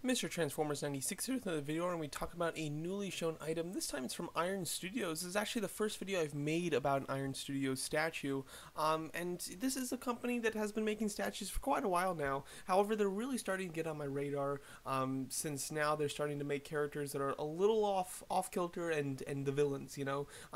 Mr. Transformers 96 here with another video, and we talk about a newly shown item. This time it's from Iron Studios. This is actually the first video I've made about an Iron Studios statue, and this is a company that has been making statues for quite a while now. However, they're really starting to get on my radar, since now they're starting to make characters that are a little off kilter and the villains,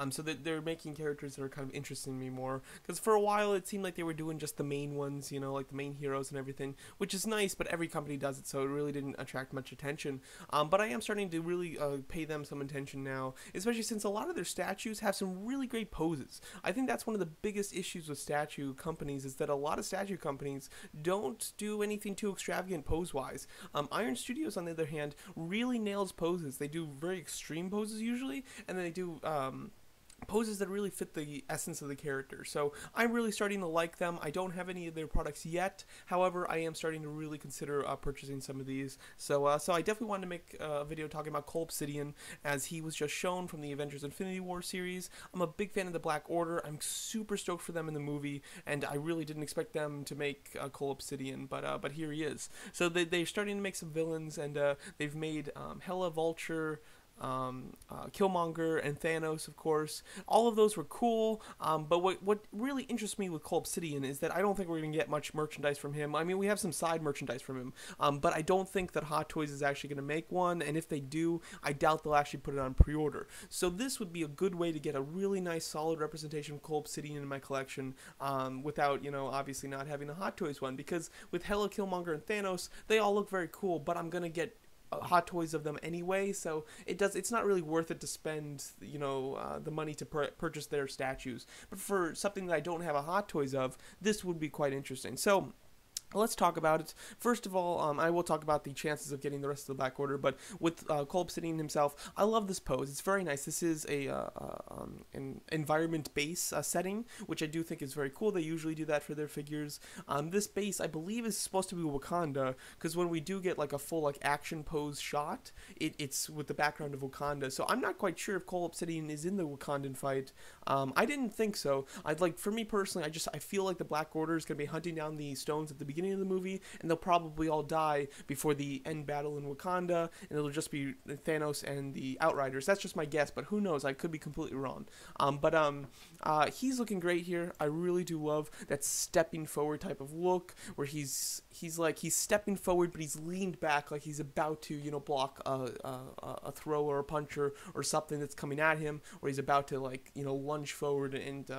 so that they're making characters that are kind of interesting me more. Because for a while it seemed like they were doing just the main ones, like the main heroes and everything, which is nice, but every company does it, so it really didn't attract much attention. But I am starting to really pay them some attention now, especially since a lot of their statues have some really great poses. I think that's one of the biggest issues with statue companies, is that a lot of statue companies don't do anything too extravagant pose-wise. Iron Studios, on the other hand, really nails poses. They do very extreme poses usually, and then they do poses that really fit the essence of the character. So I'm really starting to like them. I don't have any of their products yet. However, I am starting to really consider purchasing some of these. So I definitely wanted to make a video talking about Cull Obsidian, as he was just shown from the Avengers Infinity War series. I'm a big fan of the Black Order. I'm super stoked for them in the movie, and I really didn't expect them to make Cull Obsidian, but here he is. So they're starting to make some villains, and they've made Hela, Vulture, Killmonger, and Thanos, of course. All of those were cool, but what really interests me with Cull Obsidian is that I don't think we're going to get much merchandise from him. I mean, we have some side merchandise from him, but I don't think that Hot Toys is actually going to make one, and if they do, I doubt they'll actually put it on pre-order. So this would be a good way to get a really nice, solid representation of Cull Obsidian in my collection, without, obviously not having a Hot Toys one, because with Hela, Killmonger, and Thanos, they all look very cool, but I'm going to get Hot Toys of them anyway, so it's not really worth it to spend the money to purchase their statues. But for something that I don't have a Hot Toys of, this would be quite interesting. So let's talk about it. First of all, I will talk about the chances of getting the rest of the Black Order, but with Cull Obsidian himself, I love this pose. It's very nice. This is an environment base setting, which I do think is very cool. They usually do that for their figures. This base, I believe, is supposed to be Wakanda, because when we do get like a full action pose shot, it's with the background of Wakanda. So I'm not quite sure if Cull Obsidian is in the Wakandan fight. I didn't think so. For me personally, I feel like the Black Order is going to be hunting down the stones at the beginning of the movie, and they'll probably all die before the end battle in Wakanda, and it'll just be Thanos and the Outriders. That's just my guess, but who knows? I could be completely wrong. He's looking great here. I really do love that stepping forward type of look, where he's stepping forward, but he's leaned back, like he's about to block a throw or a punch or something that's coming at him, or he's about to lunge forward and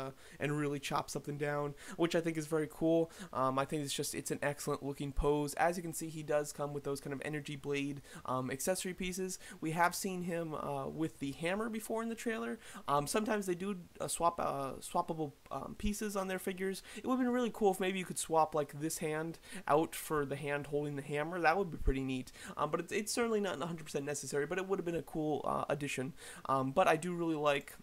really chop something down, which I think is very cool. I think it's an excellent looking pose. As you can see, he does come with those kind of energy blade accessory pieces. We have seen him with the hammer before in the trailer. Sometimes they do swappable pieces on their figures. It would have been really cool if maybe you could swap this hand out for the hand holding the hammer. That would be pretty neat. But it's certainly not 100% necessary, but it would have been a cool addition. But I do really like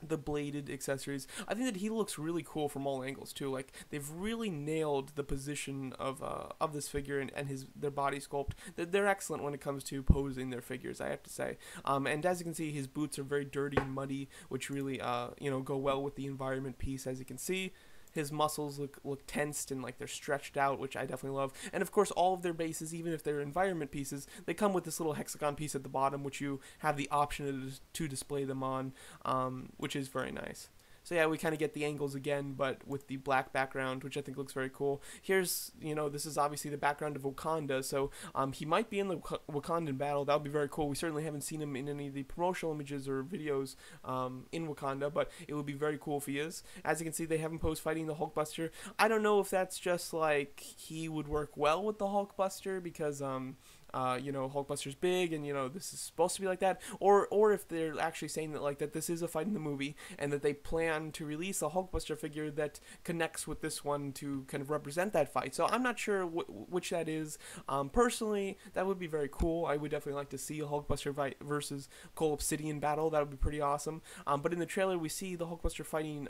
the bladed accessories. I think that he looks really cool from all angles too. They've really nailed the position of this figure and their body sculpt. They're excellent when it comes to posing their figures, I have to say. And as you can see, his boots are very dirty and muddy, which really go well with the environment piece. As you can see, his muscles look tensed and they're stretched out, which I definitely love. And of course, all of their bases, even if they're environment pieces, they come with this little hexagon piece at the bottom, which you have the option to display them on, which is very nice. So yeah, we kind of get the angles again, but with the black background, which I think looks very cool. Here's, this is obviously the background of Wakanda, so he might be in the Wakandan battle. That would be very cool. We certainly haven't seen him in any of the promotional images or videos in Wakanda, but it would be very cool if he is. As you can see, they have him pose fighting the Hulkbuster. I don't know if that's just he would work well with the Hulkbuster because Hulkbuster's big and this is supposed to be like that, or if they're actually saying that this is a fight in the movie and that they plan to release a Hulkbuster figure that connects with this one to kind of represent that fight. So I'm not sure which that is. Personally, that would be very cool. I would definitely like to see a Hulkbuster fight versus Cull Obsidian battle. That would be pretty awesome. But in the trailer, we see the Hulkbuster fighting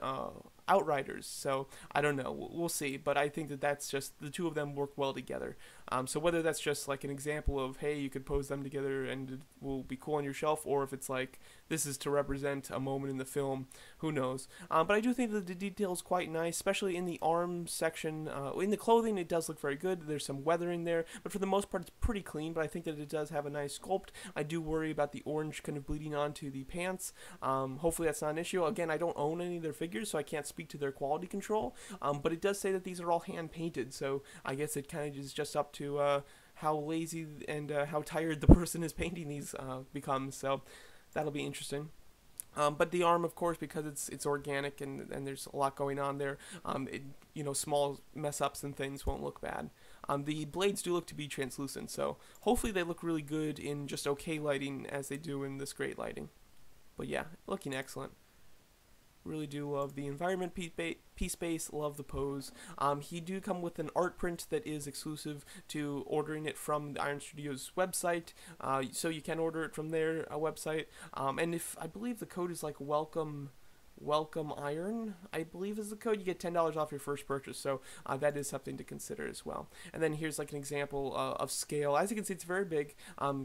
Outriders. So I don't know. We'll see. But I think that that's just the two of them work well together. So whether that's just like an example of, hey, you could pose them together and it will be cool on your shelf, or if it's like this is to represent a moment in the film, who knows. But I do think that the detail is quite nice, especially in the arm section. In the clothing, it does look very good. There's some weathering there, but for the most part, it's pretty clean. But I think that it does have a nice sculpt. I do worry about the orange kind of bleeding onto the pants. Hopefully that's not an issue. Again, I don't own any of their figures, so I can't speak to their quality control. But it does say that these are all hand painted, so I guess it kind of is just up to how lazy and how tired the person is painting these becomes. So that'll be interesting. But the arm, of course, because it's organic and there's a lot going on there, small mess ups and things won't look bad. The blades do look to be translucent, so hopefully they look really good in just okay lighting as they do in this great lighting. But yeah, looking excellent. Really do love the environment piece base, love the pose. He do come with an art print that is exclusive to ordering it from the Iron Studios website, so you can order it from their website. And if I believe the code is like welcome iron, I believe is the code, you get $10 off your first purchase, so that is something to consider as well. And then here's like an example of scale. As you can see, it's very big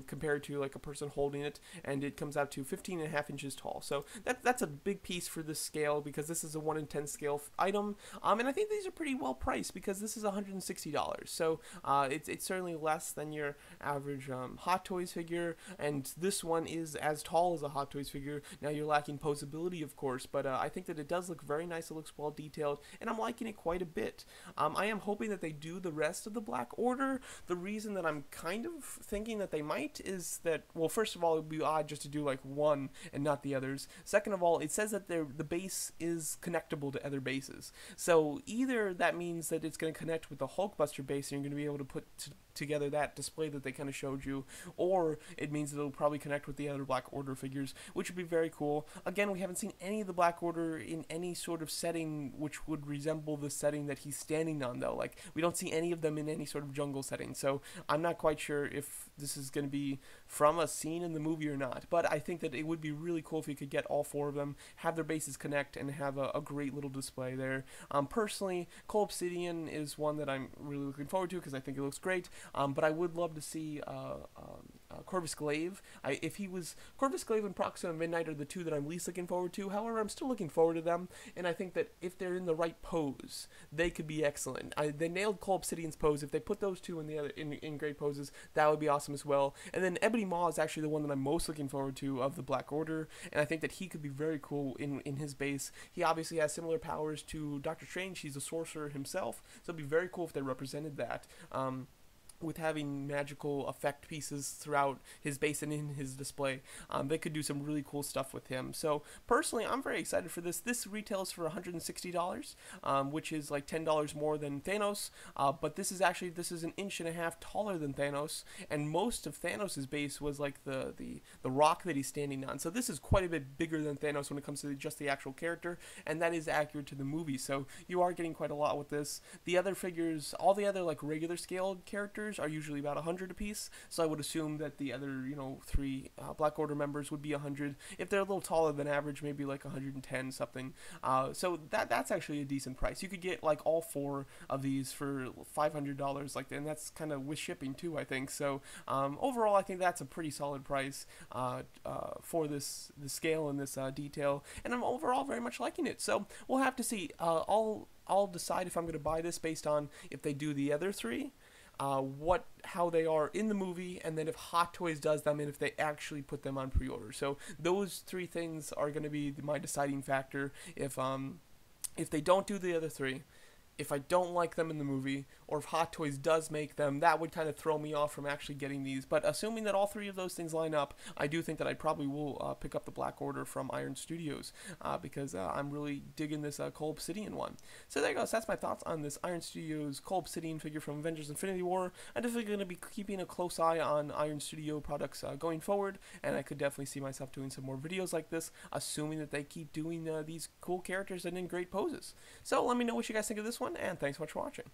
compared to like a person holding it, and it comes out to 15.5 inches tall, so that's a big piece for this scale, because this is a 1 in 10 scale item, and I think these are pretty well priced, because this is $160, so it's certainly less than your average Hot Toys figure, and this one is as tall as a Hot Toys figure. Now you're lacking posability, of course, but I think that it does look very nice. It looks well detailed, and I'm liking it quite a bit. I am hoping that they do the rest of the Black Order. The reason that I'm kind of thinking that they might is that, well, first of all, it would be odd just to do like one and not the others. Second of all, it says that the base is connectable to other bases. So either that means that it's going to connect with the Hulkbuster base and you're going to be able to put together that display that they kind of showed you, or it means that it'll probably connect with the other Black Order figures, which would be very cool. Again, we haven't seen any of the Black Order in any sort of setting which would resemble the setting that he's standing on, though. Like, we don't see any of them in any sort of jungle setting, so I'm not quite sure if this is going to be from a scene in the movie or not, but I think that it would be really cool if we could get all four of them, have their bases connect, and have a great little display there. Personally, Cull Obsidian is one that I'm really looking forward to because I think it looks great, but I would love to see Corvus Glaive. If he was Corvus Glaive and Proxima Midnight are the two that I'm least looking forward to. However, I'm still looking forward to them, and I think that if they're in the right pose, they could be excellent. They nailed Cull Obsidian's pose. If they put those two in the other in great poses, that would be awesome as well. And then Ebony Maw is actually the one that I'm most looking forward to of the Black Order, and I think that he could be very cool in his base. He obviously has similar powers to Doctor Strange. He's a sorcerer himself, so it'd be very cool if they represented that. With having magical effect pieces throughout his base and in his display, they could do some really cool stuff with him. So personally, I'm very excited for this. This retails for $160, which is like $10 more than Thanos, but this is an inch and a half taller than Thanos, and most of Thanos' base was like the rock that he's standing on. So this is quite a bit bigger than Thanos when it comes to just the actual character, and that is accurate to the movie. So you are getting quite a lot with this. The other figures, all the other like regular scaled characters are usually about 100 apiece, so I would assume that the other, three Black Order members would be 100. If they're a little taller than average, maybe like 110 something. So that's actually a decent price. You could get like all four of these for $500, and that's kind of with shipping too, I think. So overall, I think that's a pretty solid price for the scale and this detail, and I'm overall very much liking it. So we'll have to see. I'll decide if I'm going to buy this based on if they do the other three, how they are in the movie, and then if Hot Toys does them, and if they actually put them on pre-order. So those three things are going to be my deciding factor. If they don't do the other three, if I don't like them in the movie, or if Hot Toys does make them, that would kind of throw me off from actually getting these. But assuming that all three of those things line up, I do think that I probably will pick up the Black Order from Iron Studios, because I'm really digging this Cull Obsidian one. So there you go. So that's my thoughts on this Iron Studios Cull Obsidian figure from Avengers Infinity War. I'm definitely going to be keeping a close eye on Iron Studio products going forward, and I could definitely see myself doing some more videos like this, assuming that they keep doing these cool characters and in great poses. So let me know what you guys think of this one, and thanks so much for watching.